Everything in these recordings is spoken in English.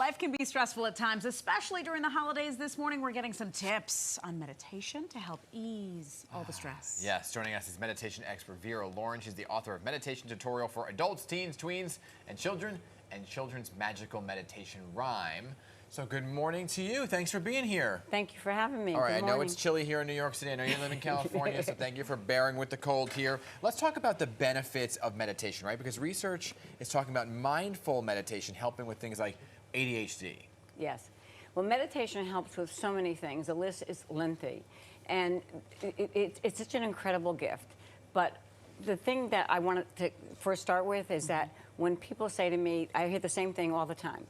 Life can be stressful at times, especially during the holidays. This morning, we're getting some tips on meditation to help ease all the stress. Yes, joining us is meditation expert Vera Lauren. She's the author of Meditation Tutorial for Adults, Teens, Tweens, and Children, and Children's Magical Meditation Rhyme. So good morning to you. Thanks for being here. Thank you for having me. All right, Good I know morning. it's chilly here in New York City. I know you live in California, so thank you for bearing with the cold here. Let's talk about the benefits of meditation, right? Because research is talking about mindful meditation helping with things like ADHD. Yes. Well, meditation helps with so many things. The list is lengthy. And it's such an incredible gift. But the thing that I wanted to first start with is that when people say to me, I hear the same thing all the time.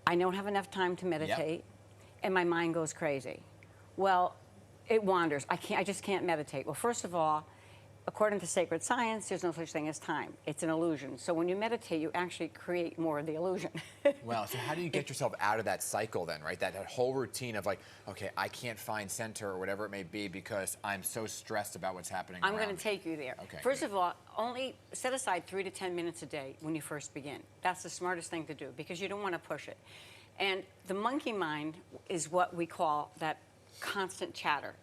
I don't have enough time to meditate, and my mind goes crazy. Well, it wanders. I just can't meditate. Well, first of all, according to sacred science, there's no such thing as time. It's an illusion. So when you meditate, you actually create more of the illusion. Well, so how do you get yourself out of that cycle then, right? That whole routine of like, okay, I can't find center or whatever it may be because I'm so stressed about what's happening I'm around going to me. take you there. Okay, First good. of all, only set aside 3 to 10 minutes a day when you first begin. That's the smartest thing to do because you don't want to push it. And the monkey mind is what we call that constant chatter.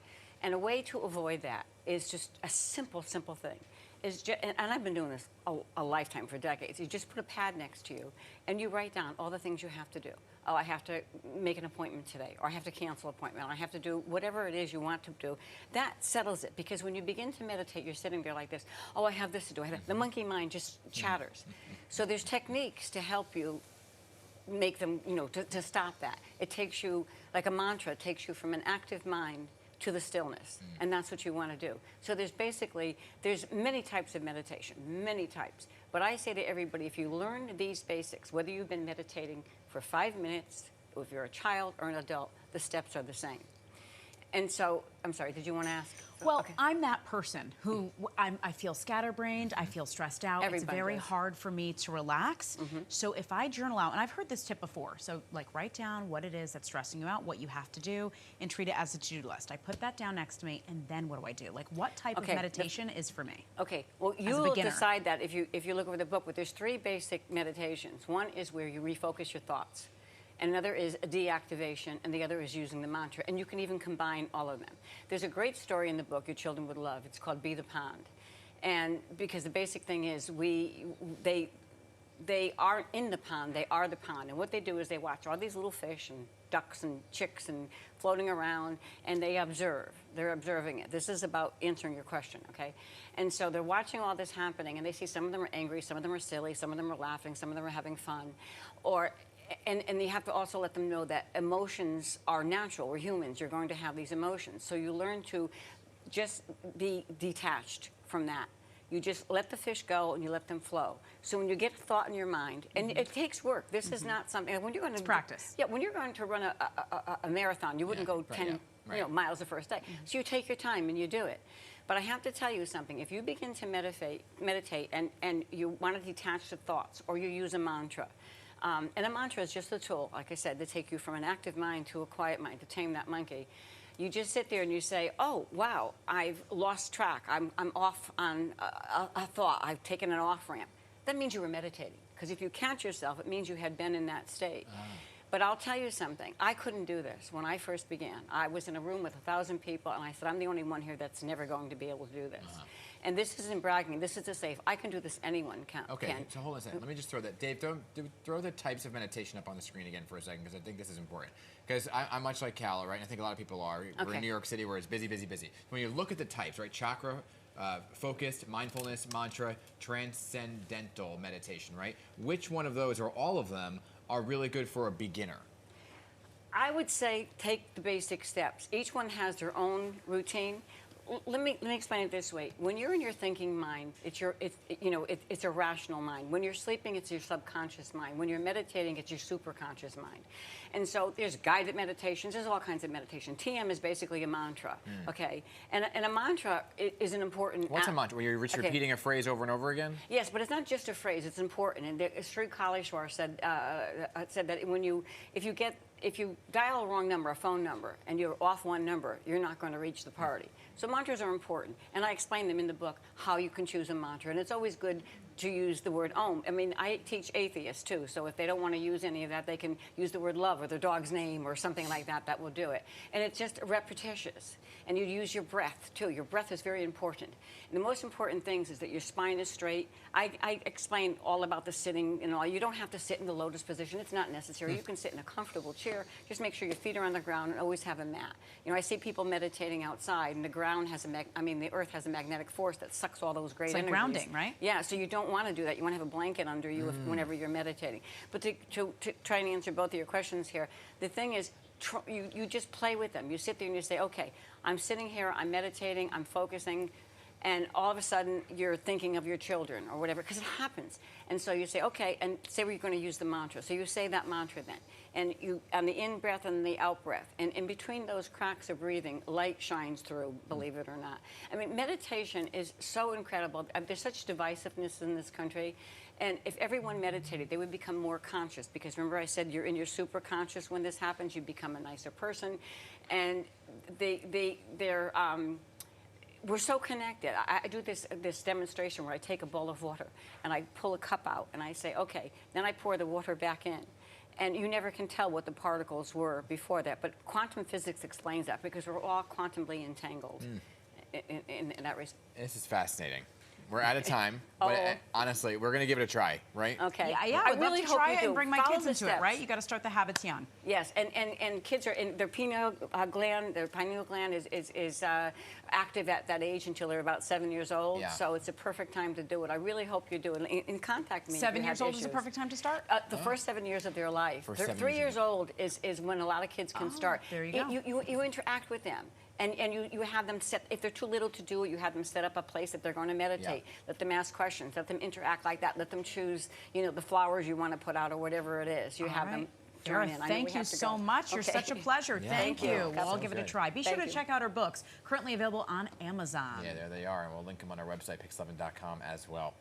And a way to avoid that is just a simple thing. And I've been doing this a lifetime, for decades. You just put a pad next to you and you write down all the things you have to do. Oh, I have to make an appointment today, or I have to cancel an appointment, or I have to do whatever it is you want to do. That settles it, because when you begin to meditate, you're sitting there like this. Oh, I have this to do. The monkey mind just chatters. So there's techniques to help you make them, to stop that. It takes you, like a mantra, it takes you from an active mind to the stillness, and that's what you want to do. So there's many types of meditation, many types. But I say to everybody, if you learn these basics, whether you've been meditating for 5 minutes, or if you're a child or an adult, the steps are the same. And so, I'm sorry, did you want to ask? Well, Okay. I'm that person who I feel scatterbrained, I feel stressed out. Everybody it's very does. hard for me to relax. So if I journal out, and I've heard this tip before, so like write down what it is that's stressing you out, what you have to do, and treat it as a to-do list. I put that down next to me, and then what do? Like, what type of meditation is for me? Okay, well, you'll decide that if you look over the book, but there's 3 basic meditations. One is where you refocus your thoughts. And another is a deactivation, and the other is using the mantra. And you can even combine all of them. There's a great story in the book your children would love. It's called Be the Pond. And because the basic thing is they aren't in the pond, they are the pond. And what they do is they watch all these little fish and ducks and chicks and floating around, and they observe. They're observing it. This is about answering your question, okay? And so they're watching all this happening, and they see some of them are angry, some of them are silly, some of them are laughing, some of them are having fun. And you have to also let them know that emotions are natural. We're humans. You're going to have these emotions. So you learn to just be detached from that. You just let the fish go and you let them flow. So when you get a thought in your mind, and it takes work. This is not something, when you're going to practice. Yeah, when you're going to run a marathon, you wouldn't go 10 miles the first day. So you take your time and you do it. But I have to tell you something. If you begin to meditate and you want to detach the thoughts, or you use a mantra, and a mantra is just a tool, like I said, to take you from an active mind to a quiet mind, to tame that monkey. You just sit there and you say, oh, wow, I've lost track. I'm off on a thought. I've taken an off-ramp. That means you were meditating. Because if you catch yourself, it means you had been in that state. But I'll tell you something. I couldn't do this when I first began. I was in a room with 1,000 people, and I said, I'm the only one here that's never going to be able to do this. And this isn't bragging. This is a safe. I can do this. Anyone can. Okay, so hold on a second. Let me just throw that. Dave, throw the types of meditation up on the screen again for a second, because I think this is important. Because I'm much like Cal, right? I think a lot of people are. We're in New York City where it's busy, busy, busy. When you look at the types, right? Chakra, focused, mindfulness, mantra, transcendental meditation, right? Which one of those, or all of them, are really good for a beginner? I would say take the basic steps. Each one has their own routine. Let me explain it this way. When you're in your thinking mind, it's a rational mind. When you're sleeping, it's your subconscious mind. When you're meditating, it's your superconscious mind. And so there's guided meditations. There's all kinds of meditation. TM is basically a mantra, okay? And a mantra is an important... What's a mantra? Where you're just repeating a phrase over and over again? Yes, but it's not just a phrase. It's important. And Sri Kalishwar said that if you dial a wrong number, a phone number, and you're off one number, you're not going to reach the party. So mantras are important, and I explain them in the book, how you can choose a mantra. And it's always good to use the word Om. I mean, I teach atheists too, so if they don't want to use any of that, they can use the word love or their dog's name or something like that. That will do it. And it's just repetitious. And you use your breath too. Your breath is very important. And the most important things is that your spine is straight. I explain all about the sitting and all. You don't have to sit in the lotus position. It's not necessary. You can sit in a comfortable chair. Just make sure your feet are on the ground and always have a mat. You know, I see people meditating outside, and the ground has the earth has a magnetic force that sucks all those great It's like energies. grounding, right? Yeah, so you don't want to do that. You want to have a blanket under you whenever you're meditating. But to try and answer both of your questions here, the thing is, you just play with them. You sit there and you say, okay, I'm sitting here, I'm meditating, I'm focusing, and all of a sudden you're thinking of your children or whatever, because it happens. And so you say, okay, and say we're going to use the mantra. So you say that mantra then. And you, on the in-breath and the out-breath, and in between those cracks of breathing, light shines through, believe it or not. I mean, meditation is so incredible. There's such divisiveness in this country. And if everyone meditated, they would become more conscious. Because remember I said you're in your super conscious when this happens, you become a nicer person. And we're so connected. I do this demonstration where I take a bowl of water and I pull a cup out and I say, okay, then I pour the water back in. And you never can tell what the particles were before that. But quantum physics explains that because we're all quantumly entangled in that respect. This is fascinating. We're out of time, but honestly, we're going to give it a try, right? Okay. Yeah, I would really love to hope try you it do. and bring my Follow kids the into it, steps. right? You got to start the habits young. Yes, and kids are in their pineal gland is active at that age until they're about 7 years old. Yeah. So it's a perfect time to do it. I really hope you do it. And contact me. if 7 you years have old is the issues. perfect time to start? The first 7 years of their life. First 7 3 years years old is when a lot of kids can start. there you go. You interact with them. And you have them set, if they're too little to do it, you have them set up a place that they're going to meditate. Yeah. Let them ask questions. Let them interact like that. Let them choose, the flowers you want to put out or whatever it is. You have them Dara, join in. I know we thank you have to so go. much. You're Okay. such a pleasure. Yeah, Thank thank you. you. Well, I'll Sounds give it a good. try. Be Thank sure to you. check out her books, currently available on Amazon. Yeah, there they are, and we'll link them on our website, pix11.com, as well.